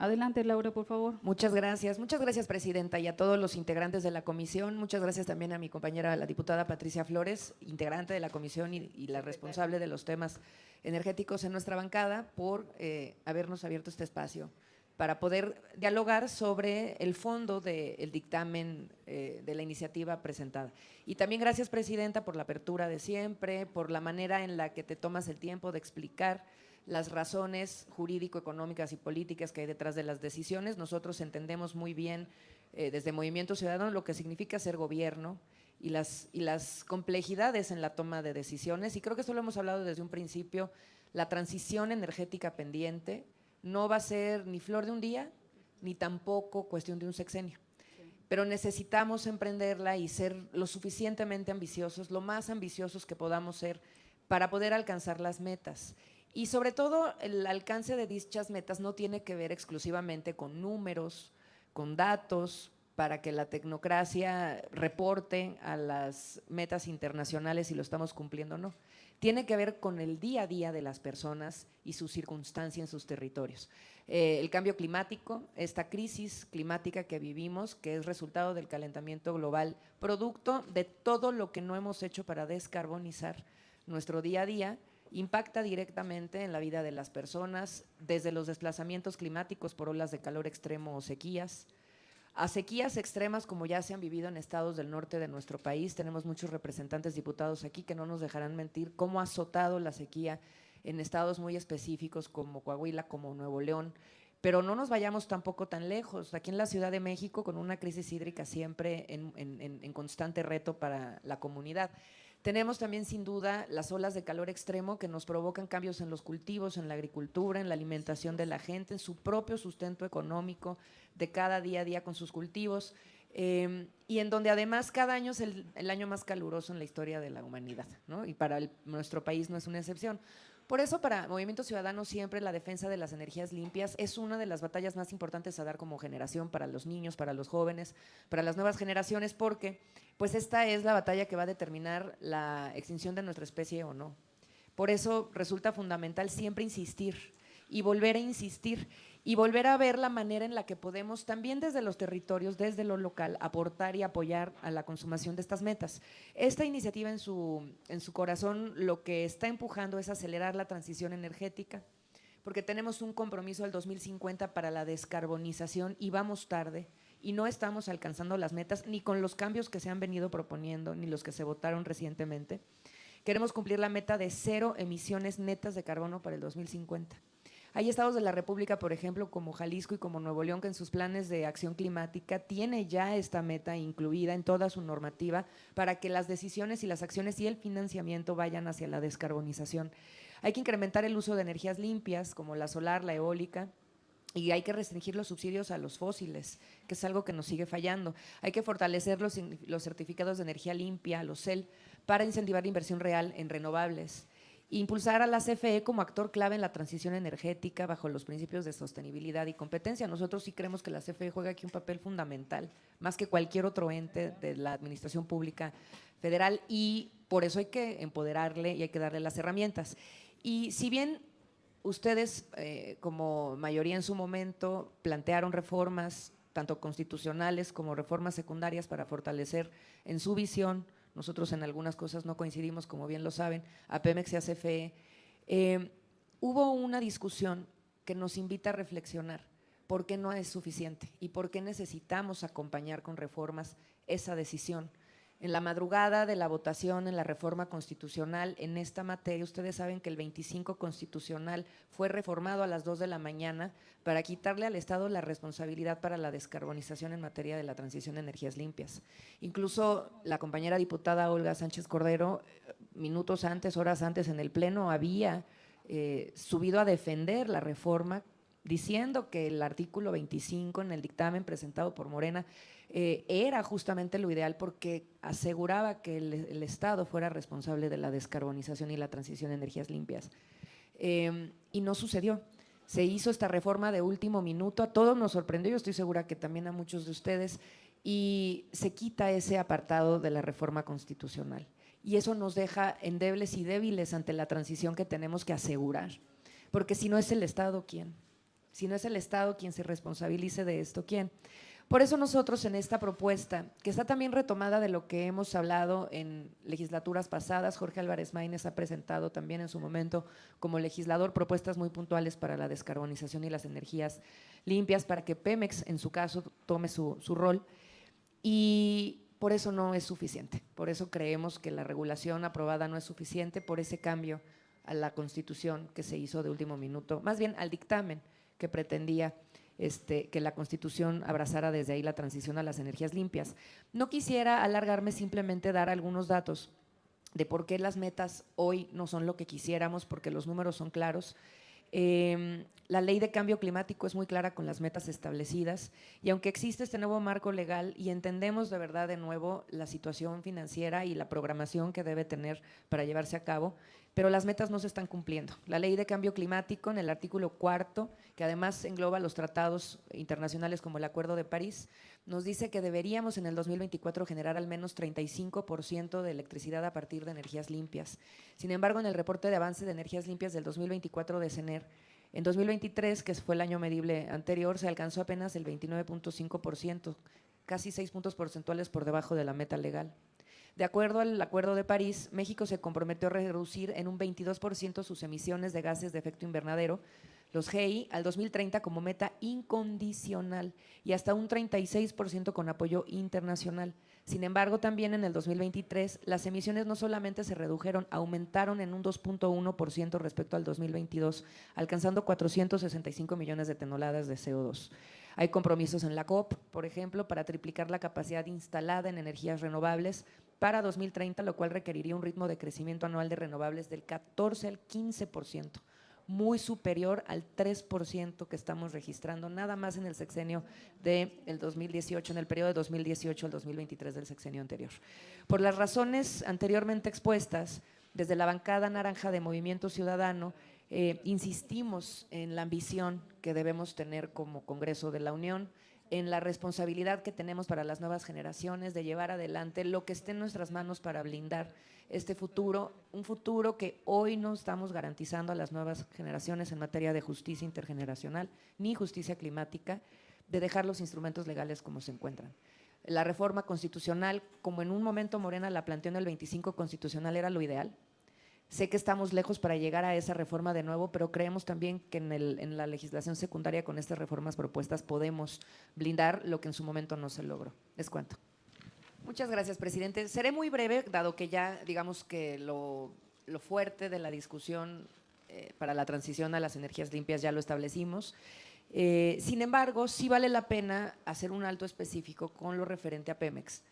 Adelante, Laura, por favor. Muchas gracias, presidenta, y a todos los integrantes de la comisión. Muchas gracias también a mi compañera, la diputada Patricia Flores, integrante de la comisión y la responsable de los temas energéticos en nuestra bancada, por habernos abierto este espacio para poder dialogar sobre el fondo del dictamen de la iniciativa presentada. Y también gracias, presidenta, por la apertura de siempre, por la manera en la que te tomas el tiempo de explicar las razones jurídico-económicas y políticas que hay detrás de las decisiones. Nosotros entendemos muy bien desde Movimiento Ciudadano lo que significa ser gobierno y las complejidades en la toma de decisiones, y creo que eso lo hemos hablado desde un principio. La transición energética pendiente no va a ser ni flor de un día, ni tampoco cuestión de un sexenio. Pero necesitamos emprenderla y ser lo suficientemente ambiciosos, lo más ambiciosos que podamos ser para poder alcanzar las metas. Y sobre todo, el alcance de dichas metas no tiene que ver exclusivamente con números, con datos, para que la tecnocracia reporte a las metas internacionales si lo estamos cumpliendo o no. Tiene que ver con el día a día de las personas y su circunstancia en sus territorios. El cambio climático, esta crisis climática que vivimos, que es resultado del calentamiento global, producto de todo lo que no hemos hecho para descarbonizar nuestro día a día, impacta directamente en la vida de las personas, desde los desplazamientos climáticos por olas de calor extremo o sequías, a sequías extremas como ya se han vivido en estados del norte de nuestro país. Tenemos muchos representantes diputados aquí que no nos dejarán mentir cómo ha azotado la sequía en estados muy específicos como Coahuila, como Nuevo León. Pero no nos vayamos tampoco tan lejos. Aquí en la Ciudad de México, con una crisis hídrica siempre en constante reto para la comunidad. Tenemos también, sin duda, las olas de calor extremo que nos provocan cambios en los cultivos, en la agricultura, en la alimentación de la gente, en su propio sustento económico de cada día a día con sus cultivos, y en donde además cada año es el año más caluroso en la historia de la humanidad, ¿no? Y para nuestro país no es una excepción. Por eso, para Movimiento Ciudadano, siempre la defensa de las energías limpias es una de las batallas más importantes a dar como generación, para los niños, para los jóvenes, para las nuevas generaciones, porque pues esta es la batalla que va a determinar la extinción de nuestra especie o no. Por eso resulta fundamental siempre insistir y volver a insistir y volver a ver la manera en la que podemos también desde los territorios, desde lo local, aportar y apoyar a la consumación de estas metas. Esta iniciativa en su corazón lo que está empujando es acelerar la transición energética, porque tenemos un compromiso al 2050 para la descarbonización y vamos tarde y no estamos alcanzando las metas ni con los cambios que se han venido proponiendo ni los que se votaron recientemente. Queremos cumplir la meta de 0 emisiones netas de carbono para el 2050. Hay estados de la República, por ejemplo, como Jalisco y como Nuevo León, que en sus planes de acción climática tiene ya esta meta incluida en toda su normativa para que las decisiones y las acciones y el financiamiento vayan hacia la descarbonización. Hay que incrementar el uso de energías limpias como la solar, la eólica, y hay que restringir los subsidios a los fósiles, que es algo que nos sigue fallando. Hay que fortalecer los certificados de energía limpia, los CEL, para incentivar la inversión real en renovables. Impulsar a la CFE como actor clave en la transición energética bajo los principios de sostenibilidad y competencia. Nosotros sí creemos que la CFE juega aquí un papel fundamental, más que cualquier otro ente de la administración pública federal, y por eso hay que empoderarle y hay que darle las herramientas. Y si bien ustedes, como mayoría en su momento, plantearon reformas tanto constitucionales como reformas secundarias para fortalecer en su visión, nosotros en algunas cosas no coincidimos, como bien lo saben, a Pemex y a CFE, hubo una discusión que nos invita a reflexionar por qué no es suficiente y por qué necesitamos acompañar con reformas esa decisión. En la madrugada de la votación en la reforma constitucional en esta materia, ustedes saben que el 25 constitucional fue reformado a las 2 de la mañana para quitarle al Estado la responsabilidad para la descarbonización en materia de la transición de energías limpias. Incluso la compañera diputada Olga Sánchez Cordero, minutos antes, horas antes en el Pleno, había subido a defender la reforma, diciendo que el artículo 25 en el dictamen presentado por Morena era justamente lo ideal porque aseguraba que el Estado fuera responsable de la descarbonización y la transición a energías limpias. Y no sucedió. Se hizo esta reforma de último minuto, a todos nos sorprendió, yo estoy segura que también a muchos de ustedes, y se quita ese apartado de la reforma constitucional. Y eso nos deja endebles y débiles ante la transición que tenemos que asegurar, porque si no es el Estado, ¿quién? Si no es el Estado quien se responsabilice de esto, ¿quién? Por eso nosotros en esta propuesta, que está también retomada de lo que hemos hablado en legislaturas pasadas, Jorge Álvarez Maínez ha presentado también en su momento como legislador propuestas muy puntuales para la descarbonización y las energías limpias, para que Pemex, en su caso, tome su rol. Y por eso no es suficiente. Por eso creemos que la regulación aprobada no es suficiente por ese cambio a la Constitución que se hizo de último minuto, más bien al dictamen que pretendía que la Constitución abrazara desde ahí la transición a las energías limpias. No quisiera alargarme, simplemente dar algunos datos de por qué las metas hoy no son lo que quisiéramos, porque los números son claros. La ley de cambio climático es muy clara con las metas establecidas y aunque existe este nuevo marco legal y entendemos de verdad de nuevo la situación financiera y la programación que debe tener para llevarse a cabo, pero las metas no se están cumpliendo. La ley de cambio climático en el artículo 4, que además engloba los tratados internacionales como el Acuerdo de París, nos dice que deberíamos en el 2024 generar al menos 35% de electricidad a partir de energías limpias. Sin embargo, en el reporte de avance de energías limpias del 2024 de CENER, en 2023, que fue el año medible anterior, se alcanzó apenas el 29.5%, casi 6 puntos porcentuales por debajo de la meta legal. De acuerdo al Acuerdo de París, México se comprometió a reducir en un 22% sus emisiones de gases de efecto invernadero, los GI, al 2030 como meta incondicional y hasta un 36% con apoyo internacional. Sin embargo, también en el 2023 las emisiones no solamente se redujeron, aumentaron en un 2.1% respecto al 2022, alcanzando 465 millones de toneladas de CO2. Hay compromisos en la COP, por ejemplo, para triplicar la capacidad instalada en energías renovables para 2030, lo cual requeriría un ritmo de crecimiento anual de renovables del 14 al 15%, muy superior al 3% que estamos registrando nada más en el sexenio del 2018, en el periodo de 2018 al 2023 del sexenio anterior. Por las razones anteriormente expuestas, desde la bancada naranja de Movimiento Ciudadano, insistimos en la ambición que debemos tener como Congreso de la Unión, en la responsabilidad que tenemos para las nuevas generaciones de llevar adelante lo que esté en nuestras manos para blindar este futuro, un futuro que hoy no estamos garantizando a las nuevas generaciones en materia de justicia intergeneracional ni justicia climática, de dejar los instrumentos legales como se encuentran. La reforma constitucional, como en un momento Morena la planteó en el 25 constitucional, era lo ideal. Sé que estamos lejos para llegar a esa reforma de nuevo, pero creemos también que en la legislación secundaria con estas reformas propuestas podemos blindar lo que en su momento no se logró. Les cuento. Muchas gracias, presidente. Seré muy breve, dado que ya digamos que lo fuerte de la discusión para la transición a las energías limpias ya lo establecimos. Sin embargo, sí vale la pena hacer un alto específico con lo referente a Pemex.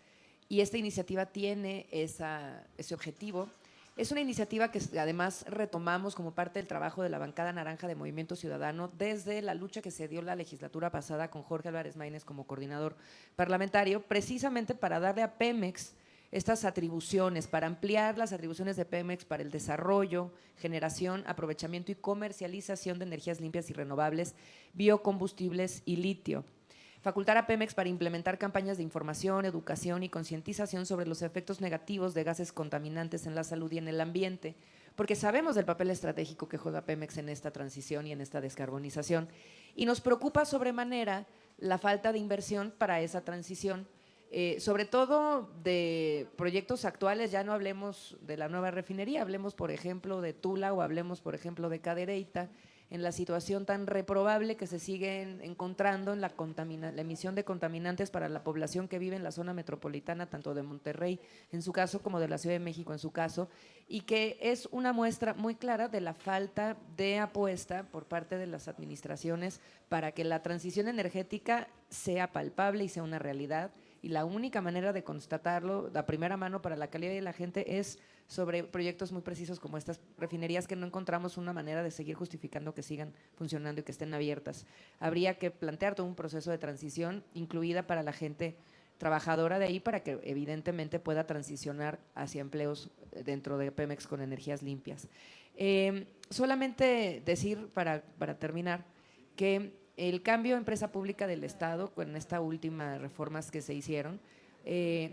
Y esta iniciativa tiene ese objetivo. Es una iniciativa que además retomamos como parte del trabajo de la bancada naranja de Movimiento Ciudadano desde la lucha que se dio la legislatura pasada con Jorge Álvarez Maínez como coordinador parlamentario, precisamente para darle a Pemex estas atribuciones, para ampliar las atribuciones de Pemex para el desarrollo, generación, aprovechamiento y comercialización de energías limpias y renovables, biocombustibles y litio. Facultar a Pemex para implementar campañas de información, educación y concientización sobre los efectos negativos de gases contaminantes en la salud y en el ambiente, porque sabemos del papel estratégico que juega Pemex en esta transición y en esta descarbonización. Y nos preocupa sobremanera la falta de inversión para esa transición, sobre todo de proyectos actuales. Ya no hablemos de la nueva refinería, hablemos por ejemplo de Tula o hablemos por ejemplo de Cadereyta, en la situación tan reprobable que se sigue encontrando en la emisión de contaminantes para la población que vive en la zona metropolitana, tanto de Monterrey en su caso como de la Ciudad de México en su caso, y que es una muestra muy clara de la falta de apuesta por parte de las administraciones para que la transición energética sea palpable y sea una realidad. Y la única manera de constatarlo a primera mano para la calidad de la gente es sobre proyectos muy precisos como estas refinerías, que no encontramos una manera de seguir justificando que sigan funcionando y que estén abiertas. Habría que plantear todo un proceso de transición incluida para la gente trabajadora de ahí, para que evidentemente pueda transicionar hacia empleos dentro de Pemex con energías limpias. Solamente decir para terminar que el cambio a empresa pública del Estado, con estas últimas reformas que se hicieron,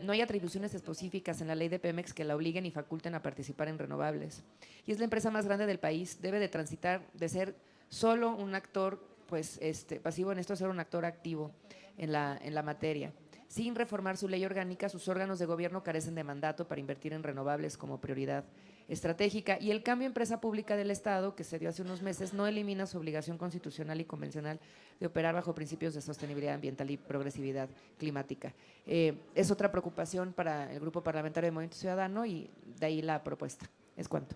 no hay atribuciones específicas en la ley de Pemex que la obliguen y faculten a participar en renovables. Y es la empresa más grande del país, debe de transitar de ser solo un actor pues, pasivo en esto a ser un actor activo en la materia. Sin reformar su ley orgánica, sus órganos de gobierno carecen de mandato para invertir en renovables como prioridad estratégica, y el cambio empresa pública del Estado, que se dio hace unos meses, no elimina su obligación constitucional y convencional de operar bajo principios de sostenibilidad ambiental y progresividad climática. Es otra preocupación para el Grupo Parlamentario de Movimiento Ciudadano, y de ahí la propuesta. Es cuanto.